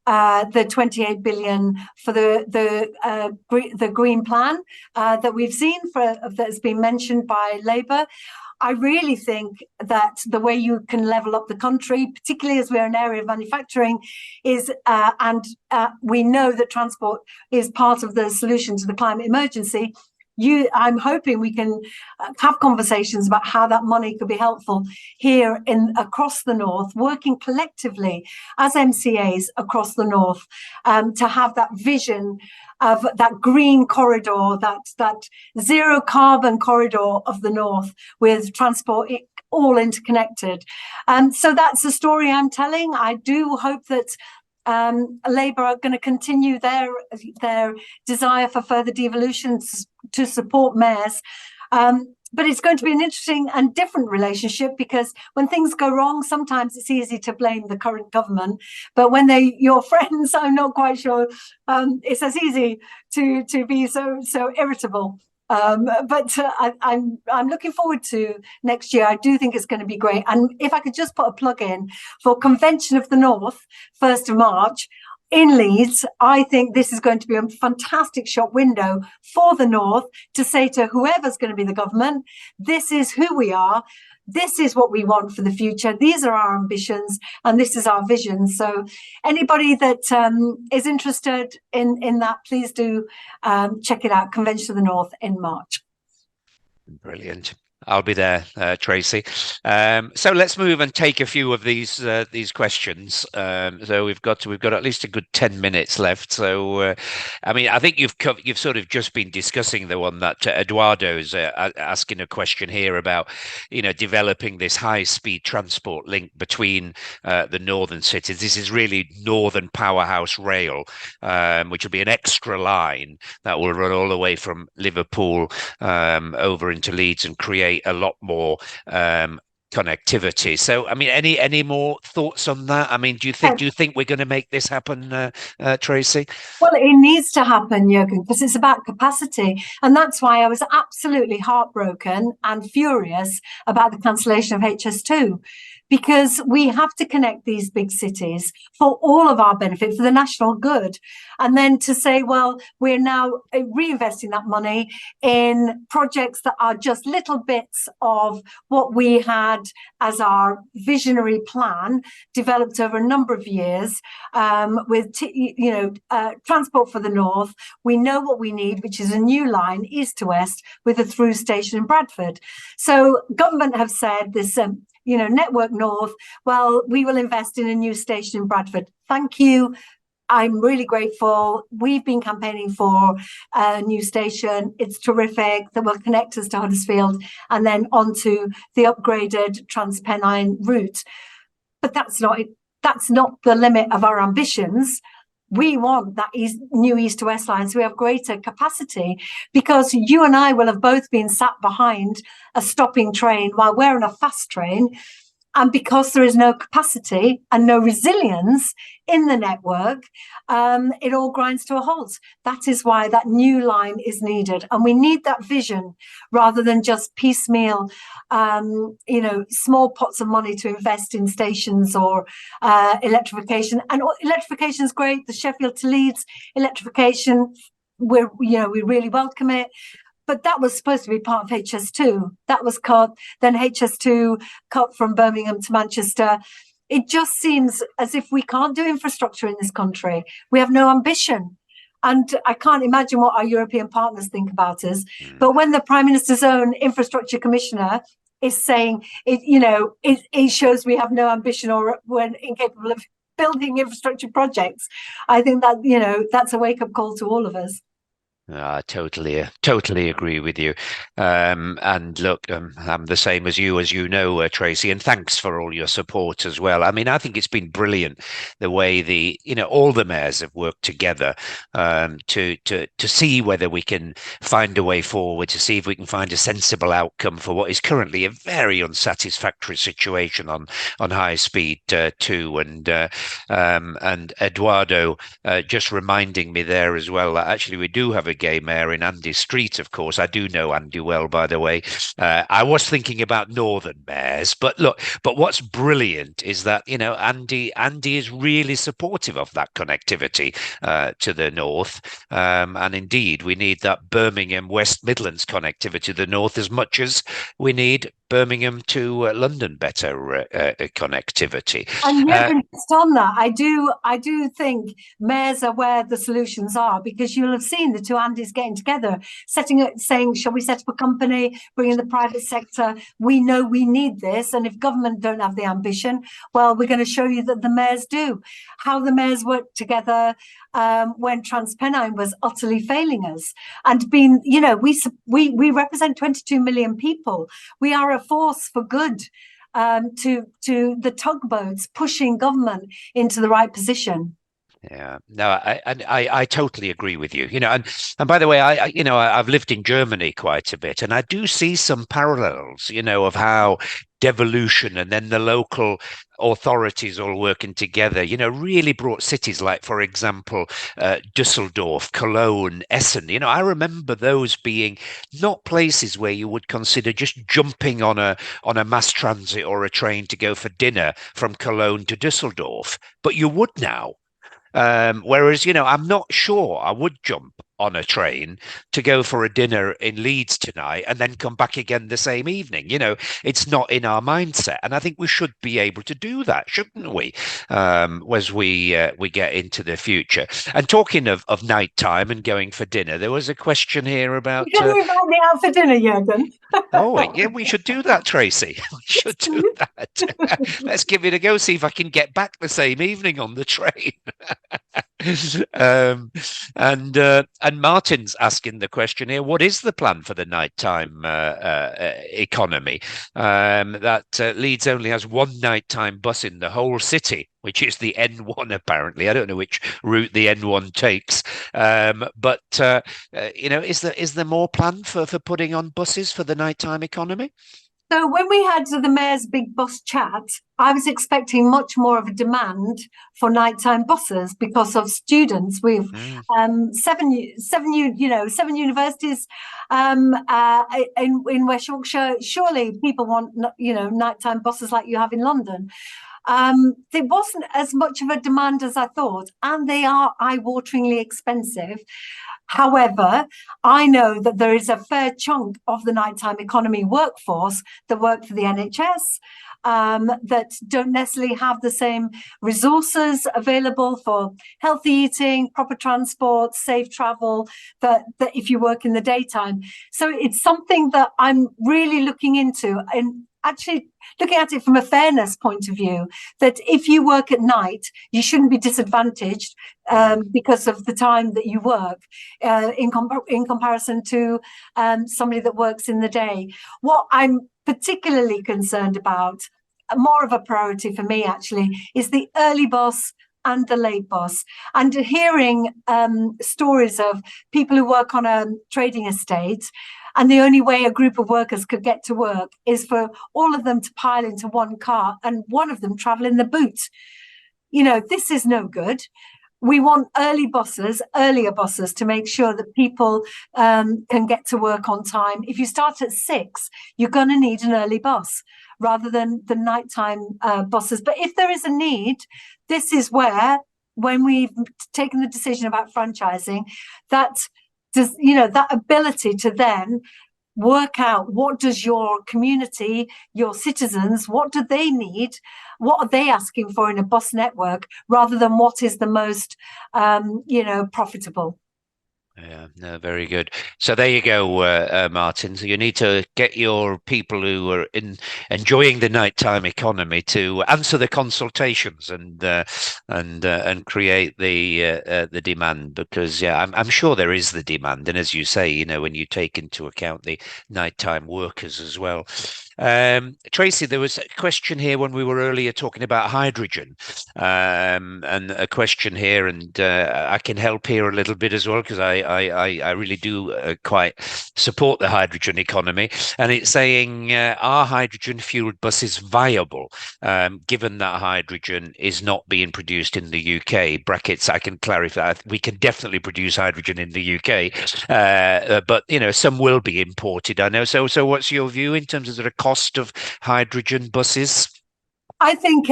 28 billion for the green plan that we've seen that's been mentioned by Labour. I really think that the way you can level up the country, particularly as we're an area of manufacturing, is we know that transport is part of the solution to the climate emergency. I'm hoping we can have conversations about how that money could be helpful here across the north, working collectively as MCAs across the north, to have that vision of that green corridor, that zero carbon corridor of the north with transport all interconnected. So that's the story I'm telling. I do hope that Labour are going to continue their desire for further devolution to support mayors. But it's going to be an interesting and different relationship, because when things go wrong, sometimes it's easy to blame the current government. But when they're your friends, I'm not quite sure it's as easy to be so irritable. But I'm looking forward to next year. I do think it's going to be great. And if I could just put a plug in for Convention of the North, 1st of March, in Leeds, I think this is going to be a fantastic shop window for the North to say to whoever's going to be the government, this is who we are. This is what we want for the future. These are our ambitions, and this is our vision. So anybody that is interested in that, please do check it out, Convention of the North in March. Brilliant. I'll be there, Tracy. So let's move and take a few of these questions. So we've got at least a good 10 minutes left. So I mean, I think you've sort of just been discussing the one that Eduardo's asking a question here about, developing this high-speed transport link between the northern cities. This is really Northern Powerhouse Rail, which will be an extra line that will run all the way from Liverpool over into Leeds and create a lot more connectivity. So, I mean, any more thoughts on that? I mean, do you think we're going to make this happen, Tracy? Well, it needs to happen, Juergen, because it's about capacity. And that's why I was absolutely heartbroken and furious about the cancellation of HS2, because we have to connect these big cities for all of our benefit, for the national good. And then to say, well, we're now reinvesting that money in projects that are just little bits of what we had as our visionary plan developed over a number of years, with transport for the north. We know what we need, which is a new line east to west with a through station in Bradford. So government have said this, Network North, well, we will invest in a new station in Bradford. Thank you. I'm really grateful. We've been campaigning for a new station. It's terrific that will connect us to Huddersfield and then onto the upgraded Transpennine route. But that's not the limit of our ambitions. We want that new east to west line so we have greater capacity, because you and I will have both been sat behind a stopping train while we're on a fast train. And because there is no capacity and no resilience in the network, it all grinds to a halt. That is why that new line is needed. And we need that vision rather than just piecemeal, small pots of money to invest in stations or electrification. And electrification is great. The Sheffield to Leeds electrification, we really welcome it. But that was supposed to be part of HS2. That was cut. Then HS2 cut from Birmingham to Manchester. It just seems as if we can't do infrastructure in this country. We have no ambition. And I can't imagine what our European partners think about us. But when the Prime Minister's own infrastructure commissioner is saying, it shows we have no ambition or we're incapable of building infrastructure projects, I think that, that's a wake-up call to all of us. I totally agree with you. And look, I'm the same as you know, Tracy, and thanks for all your support as well. I mean, I think it's been brilliant the way all the mayors have worked together to see whether we can find a way forward, to see if we can find a sensible outcome for what is currently a very unsatisfactory situation on high speed too. And Eduardo just reminding me there as well that actually we do have a gay mayor in Andy Street, of course. I do know Andy well, by the way. I was thinking about northern mayors, but look, but what's brilliant is that, Andy is really supportive of that connectivity to the north. And indeed, we need that Birmingham West Midlands connectivity to the north as much as we need Birmingham to London better connectivity. And Juergen, just on that, I do think mayors are where the solutions are, because you'll have seen the two Andys getting together, saying, shall we set up a company, bring in the private sector? We know we need this, and if government don't have the ambition, well, we're going to show you that the mayors do. How the mayors worked together when Transpennine was utterly failing us, and being, we represent 22 million people. We are a force for good. To the tugboats pushing government into the right position. Yeah, no, I totally agree with you. And by the way, I've lived in Germany quite a bit, and I do see some parallels, of how devolution and then the local authorities all working together, really brought cities like, for example, Düsseldorf, Cologne, Essen. I remember those being not places where you would consider just jumping on a mass transit or a train to go for dinner from Cologne to Düsseldorf, but you would now. Whereas, I'm not sure I would jump on a train to go for a dinner in Leeds tonight and then come back again the same evening. It's not in our mindset. And I think we should be able to do that, shouldn't we? As we get into the future. And talking of nighttime and going for dinner, there was a question here about... Can you invite me out for dinner, Juergen? Oh, yeah, we should do that, Tracy. We should do that. Let's give it a go, see if I can get back the same evening on the train. And Martin's asking the question here: what is the plan for the nighttime economy? That Leeds only has one nighttime bus in the whole city, which is the N1. Apparently, I don't know which route the N1 takes, but is there more plan for putting on buses for the nighttime economy? So when we had the mayor's big bus chat, I was expecting much more of a demand for nighttime buses because of students. We've seven universities in West Yorkshire. Surely people want nighttime buses like you have in London. There wasn't as much of a demand as I thought, and they are eye-wateringly expensive. However, I know that there is a fair chunk of the nighttime economy workforce that work for the NHS, that don't necessarily have the same resources available for healthy eating, proper transport, safe travel, that if you work in the daytime. So it's something that I'm really looking into, and actually looking at it from a fairness point of view, that if you work at night, you shouldn't be disadvantaged because of the time that you work in comparison to somebody that works in the day. What I'm particularly concerned about, more of a priority for me actually, is the early bus and the late bus. And hearing stories of people who work on a trading estate, and the only way a group of workers could get to work is for all of them to pile into one car and one of them travel in the boot. This is no good. We want earlier buses to make sure that people can get to work on time. If you start at 6, you're going to need an early bus rather than the nighttime buses. But if there is a need, this is where, when we've taken the decision about franchising, that ability to then work out, what does your community, your citizens, what do they need? What are they asking for in a bus network, rather than what is the most, profitable? Yeah, no, very good. So there you go, Martin. So you need to get your people who are enjoying the nighttime economy to answer the consultations and create the demand, because I'm sure there is the demand, and as you say, when you take into account the nighttime workers as well. Tracy, there was a question here when we were earlier talking about hydrogen, and a question here, and I can help here a little bit as well because I really do quite support the hydrogen economy. And it's saying, are hydrogen fueled buses viable, given that hydrogen is not being produced in the UK? Brackets, I can clarify, we can definitely produce hydrogen in the UK, but some will be imported, I know. So what's your view in terms of the cost of hydrogen buses? I think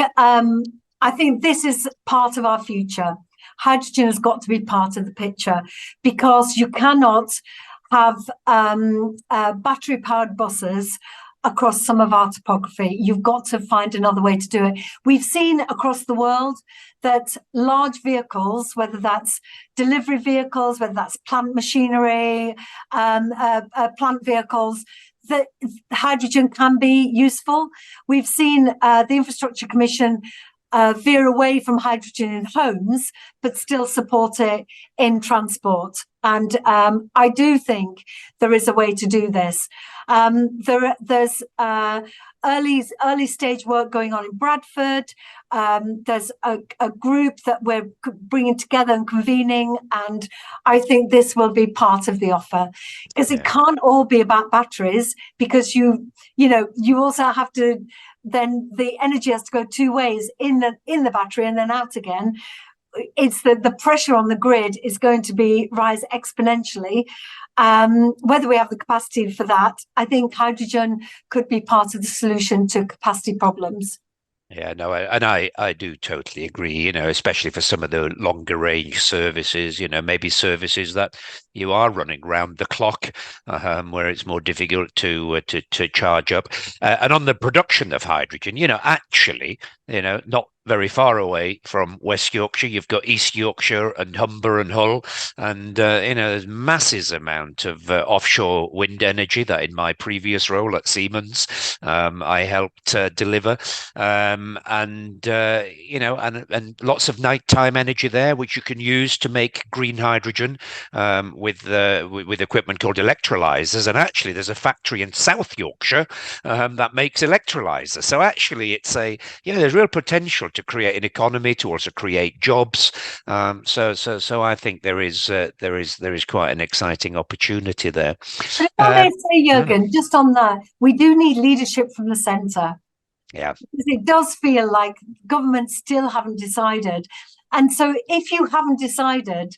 this is part of our future. Hydrogen has got to be part of the picture because you cannot have battery-powered buses across some of our topography. You've got to find another way to do it. We've seen across the world that large vehicles, whether that's delivery vehicles, whether that's plant machinery, plant vehicles, that hydrogen can be useful. We've seen the Infrastructure Commission veer away from hydrogen in homes, but still support it in transport. And I do think there is a way to do this. There's early stage work going on in Bradford. There's a group that we're bringing together and convening, and I think this will be part of the offer because it can't all be about batteries, because you also have to, then the energy has to go two ways, in the battery and then out again. It's the pressure on the grid is going to rise exponentially. Whether we have the capacity for that, I think hydrogen could be part of the solution to capacity problems. Yeah, no, I do totally agree, especially for some of the longer range services, maybe services that you are running round the clock, where it's more difficult to charge up. And on the production of hydrogen, actually, not very far away from West Yorkshire, you've got East Yorkshire and Humber and Hull, and there's masses amount of offshore wind energy that in my previous role at Siemens I helped deliver, and lots of nighttime energy there, which you can use to make green hydrogen with equipment called electrolyzers. And actually, there's a factory in South Yorkshire that makes electrolyzers. So actually, it's there's real potential to create an economy, to also create jobs. So I think there is quite an exciting opportunity there. But if I may say, Juergen, just on that, we do need leadership from the centre. Yeah, because it does feel like governments still haven't decided, and so if you haven't decided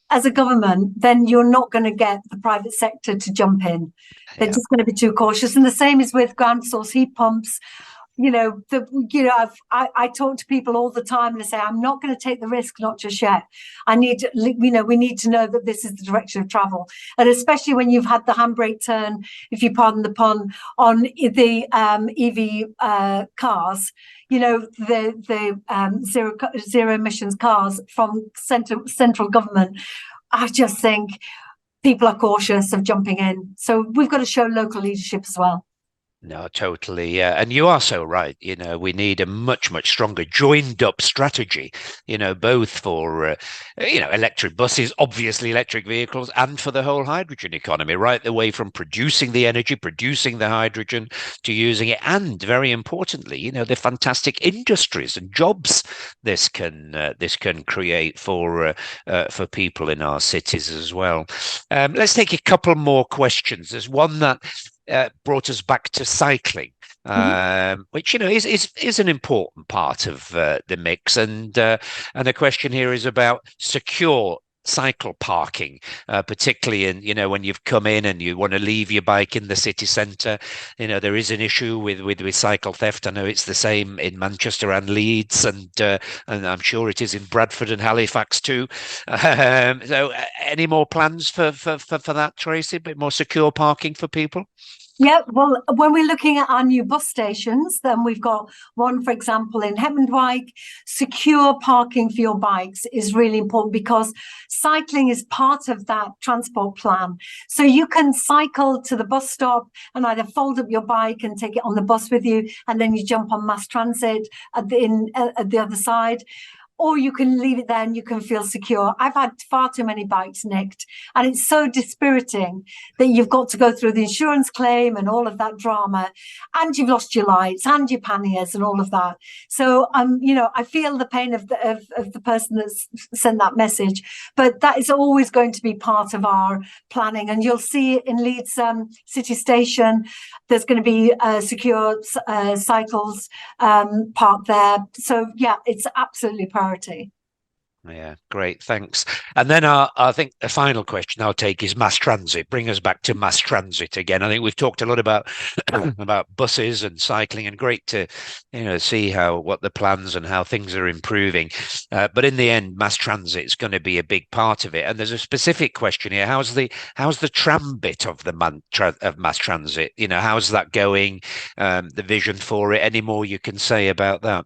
as a government, then you're not going to get the private sector to jump in. They're just going to be too cautious. And the same is with ground source heat pumps. I talk to people all the time and I say, I'm not going to take the risk, not just yet. We need to know that this is the direction of travel. And especially when you've had the handbrake turn, if you pardon the pun, on the EV cars, the zero emissions cars from central government. I just think people are cautious of jumping in. So we've got to show local leadership as well. No, totally. Yeah. And you are so right. We need a much, much stronger joined up strategy, both for, electric buses, obviously electric vehicles, and for the whole hydrogen economy, right the way from producing the energy, producing the hydrogen, to using it. And very importantly, the fantastic industries and jobs this can create for people in our cities as well. Let's take a couple more questions. There's one that brought us back to cycling, which is an important part of the mix, and the question here is about secure cycle parking, particularly in when you've come in and you want to leave your bike in the city centre. There is an issue with cycle theft. I know it's the same in Manchester and Leeds, and I'm sure it is in Bradford and Halifax too. So any more plans for that, Tracy? A bit more secure parking for people? Yeah, well, when we're looking at our new bus stations, then we've got one, for example, in Hemendwijk. Secure parking for your bikes is really important because cycling is part of that transport plan. So you can cycle to the bus stop and either fold up your bike and take it on the bus with you, and then you jump on mass transit at the other side. or you can leave it there and you can feel secure. I've had far too many bikes nicked, and it's so dispiriting that you've got to go through the insurance claim and all of that drama, and you've lost your lights and your panniers and all of that. So I feel the pain of the person that's sent that message, but that is always going to be part of our planning. And you'll see in Leeds City Station, there's going to be secure cycles parked there. So yeah, it's absolutely priority. Yeah, great, thanks. And then I think the final question I'll take is mass transit. Bring us back to mass transit again. I think we've talked a lot about about buses and cycling, and great to see what the plans and how things are improving. But in the end, mass transit is going to be a big part of it. And there's a specific question here: how's the tram bit of the of mass transit? How's that going? The vision for it. Any more you can say about that?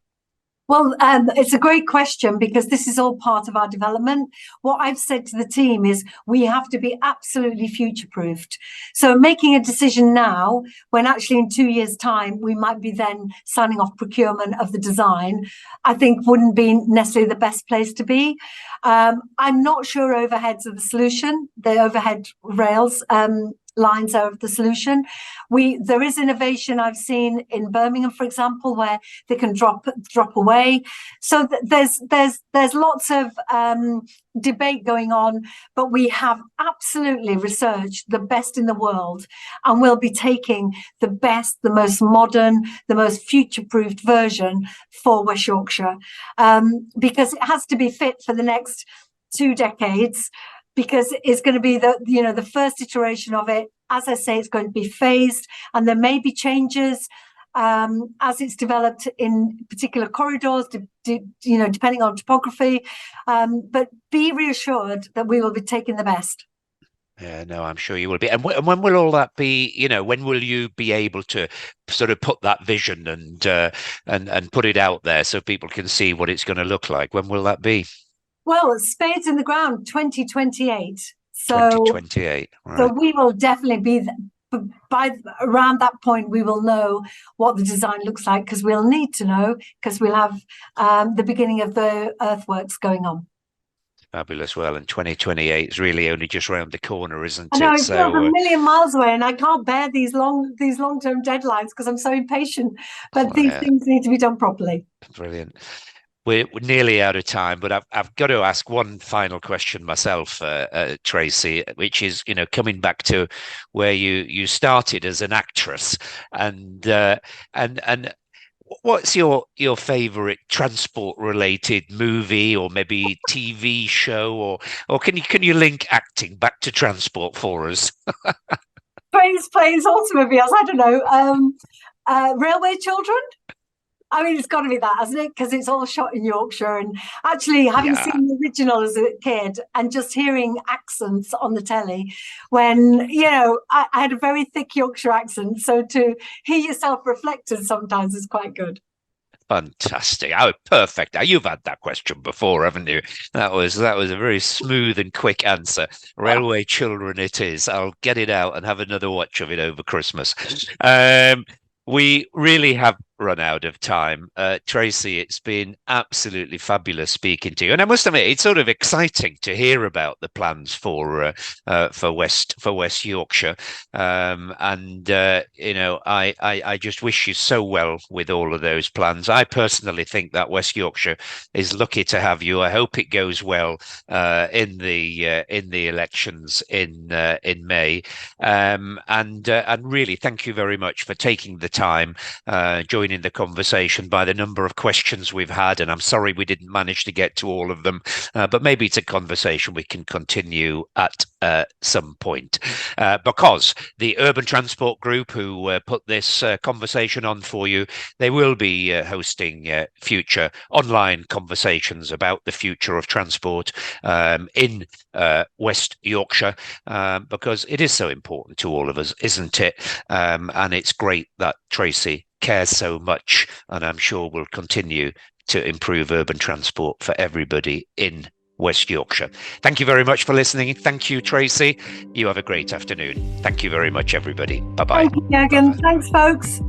Well, it's a great question, because this is all part of our development. What I've said to the team is we have to be absolutely future-proofed. So making a decision now, when actually in 2 years' time, we might be then signing off procurement of the design, I think wouldn't be necessarily the best place to be. I'm not sure overheads are the solution. The overhead rails lines are the solution. There is innovation I've seen in Birmingham, for example, where they can drop away. So there's lots of debate going on, but we have absolutely researched the best in the world, and we'll be taking the best, the most modern, the most future-proofed version for West Yorkshire, because it has to be fit for the next 2 decades. Because it's going to be the first iteration of it. As I say, it's going to be phased, and there may be changes as it's developed in particular corridors, depending on topography. But be reassured that we will be taking the best. Yeah, no, I'm sure you will be. And when will all that be? When will you be able to sort of put that vision and put it out there so people can see what it's going to look like? When will that be? Well, spades in the ground, 2028. So 2028. Right. So we will definitely be by around that point. We will know what the design looks like, because we'll need to know, because we'll have the beginning of the earthworks going on. Fabulous. Well, and 2028 is really only just around the corner, isn't it? I know, it feels a million miles away, and I can't bear these long-term deadlines because I'm so impatient. But these things need to be done properly. Brilliant. We're nearly out of time, but I've got to ask one final question myself, Tracy, which is, coming back to where you started as an actress, and what's your favorite transport related movie, or maybe TV show, or can you link acting back to transport for us? Planes, automobiles. I don't know. Railway Children. I mean, it's got to be that, hasn't it? Because it's all shot in Yorkshire. And actually, having seen the original as a kid and just hearing accents on the telly, when, I had a very thick Yorkshire accent. So to hear yourself reflected sometimes is quite good. Fantastic. Oh, perfect. Now, you've had that question before, haven't you? That was a very smooth and quick answer. Railway Children it is. I'll get it out and have another watch of it over Christmas. We really have run out of time. Tracy, it's been absolutely fabulous speaking to you. And I must admit, it's sort of exciting to hear about the plans for West Yorkshire. I just wish you so well with all of those plans. I personally think that West Yorkshire is lucky to have you. I hope it goes well in the elections in May. And really, thank you very much for taking the time, joining the conversation by the number of questions we've had, and I'm sorry we didn't manage to get to all of them, but maybe it's a conversation we can continue at some point, because the Urban Transport Group, who put this conversation on for you, they will be hosting future online conversations about the future of transport in West Yorkshire, because it is so important to all of us, isn't it? And it's great that Tracy cares so much, and I'm sure will continue to improve urban transport for everybody in West Yorkshire. Thank you very much for listening. Thank you, Tracy. You have a great afternoon. Thank you very much, everybody. Bye-bye. Thank you, Juergen. Thanks, folks.